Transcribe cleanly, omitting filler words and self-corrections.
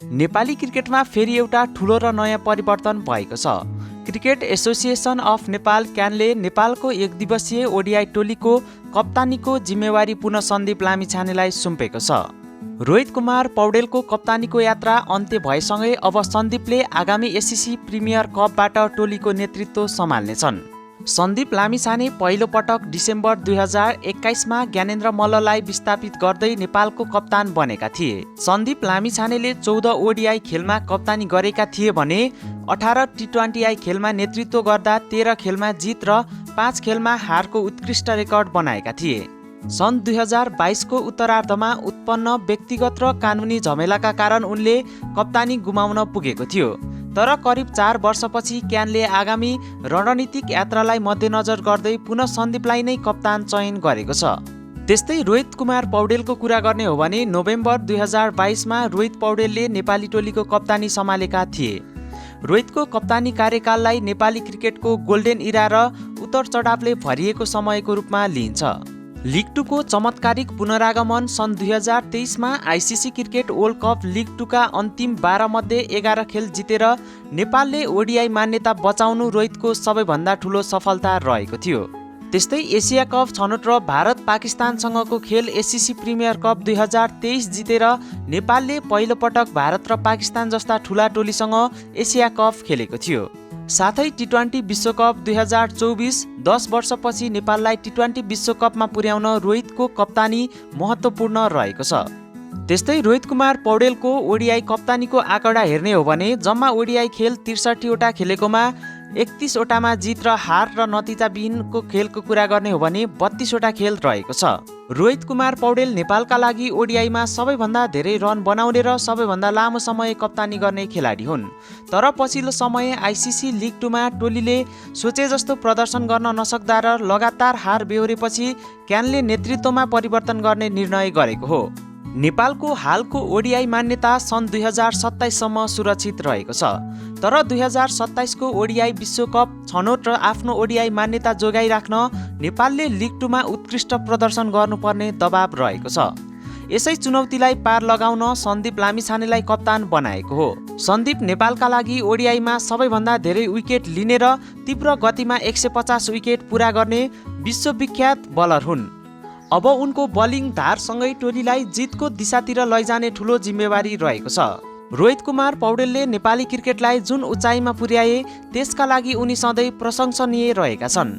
नेपाली क्रिकेटमा फेरि एउटा ठूलो र नयाँ परिवर्तन भएको छ। क्रिकेट एसोसिएसन अफ नेपाल क्यानले नेपालको एकदिवसीय ओडिआई टोलीको कप्तानीको जिम्मेवारी पुनः सन्दीप लामिछानेलाई सुम्पेको छ। रोहित कुमार पौडेलको कप्तानीको यात्रा अन्त्य भएसँगै अब सन्दीपले आगामी एससीसी प्रिमियर कपबाट टोलीको नेतृत्व सम्हाल्नेछन्। सन्दीप लामिछाने पहिलो पटक डिसेम्बर 2021मा ज्ञानेन्द्र मल्ललाई विस्थापित गर्दै नेपालको कप्तान बनेका थिए। सन्दीप लामिछानेले 14 ओडिआई खेलमा कप्तानी गरेका थिए भने 18 टी20आई खेलमा नेतृत्व गर्दा 13 खेलमा जित र 5 खेलमा हारको उत्कृष्ट रेकर्ड बनाएका थिए। सन् 2022को उत्तरार्धमा उत्पन्न व्यक्तिगत र कानुनी झमेलाका कारण उनले कप्तानी गुमाउन पुगेको थियो। तर करिब 4 वर्षपछि क्यानले आगामी रणनीतिक यात्रालाई मध्यनजर गर्दै पुनः सन्दीपलाई नै कप्तान चयन गरेको छ। त्यस्तै रोहित कुमार पौडेलको कुरा गर्ने हो भने नोभेम्बर 2022मा रोहित पौडेलले नेपाली टोलीको कप्तानी सम्हालेका थिए। रोहितको कप्तानी कार्यकाललाई नेपाली क्रिकेटको गोल्डेन इरा र उतार चढावले भरिएको समयको रूपमा लिइन्छ। लिग 2 को चमत्कारिक पुनरागमन सन् 2023मा ICC cricket world cup league 2 का अन्तिम 12 मध्ये 11 खेल जितेर नेपालले ओडिआई मान्यता बचाउनु रोहितको सबैभन्दा ठूलो सफलता रहेको थियो। त्यस्तै एसिया कप छनौट र भारत पाकिस्तानसँगको खेल एससीसी प्रिमियर कप 2023 जितेर नेपालले पहिलो पटक भारत र पाकिस्तान जस्ता ठूला टोलीसँग एसिया कप खेलेको थियो। साथै टी20 विश्वकप 2024 10 वर्षपछि नेपाललाई टी20 विश्वकपमा पुर्याउन रोहितको कप्तानी महत्त्वपूर्ण रहेको छ। त्यस्तै रोहित कुमार पौडेलको ओडिआई कप्तानीको आँकडा हेर्ने हो भने जम्मा ओडिआई खेल 63 वटा खेलेकोमा 31 वटामा जित र हार र नतिजाविहीनको खेलको कुरा गर्ने हो भने 32 वटा खेल रहेको छ। रोहित कुमार पौडेल नेपालका लागि ओडिआईमा सबैभन्दा धेरै रन बनाउने र सबैभन्दा लामो समय कप्तानी गर्ने खेलाडी हुन्। तर पछिल्लो समय आइसिसी लिग 2 मा टोलीले सोचे जस्तो प्रदर्शन गर्न नसक्दा र लगातार हार बेहोरेपछि क्यानले नेतृत्वमा परिवर्तन गर्ने निर्णय गरेको हो। नेपालको हालको ओडिआई मान्यता सन् 2027 सम्म सुरक्षित रहेको छ। तर 2027 को ओडिआई विश्वकप छनौट र आफ्नो ओडिआई मान्यता जोगाइराख्न नेपालले लिग 2 मा उत्कृष्ट प्रदर्शन गर्नुपर्ने दबाव रहेको छ। यसै चुनौतीलाई पार लगाउन सन्दीप लामिछानेलाई कप्तान बनाएको हो। सन्दीप नेपालका लागि ओडिआईमा सबैभन्दा धेरै विकेट लिने र तीव्र गतिमा 150 विकेट पूरा गर्ने विश्वविख्यात बलर हुन्। अब उनको बलिङ धारसँगै टोलीलाई जितको दिशातिर लैजाने ठूलो जिम्मेवारी रहेको छ। रोहित कुमार पौडेलले नेपाली क्रिकेटलाई जुन उचाइमा पुर्याए त्यसका लागि उनी सधैँ प्रशंसनीय रहेका छन्।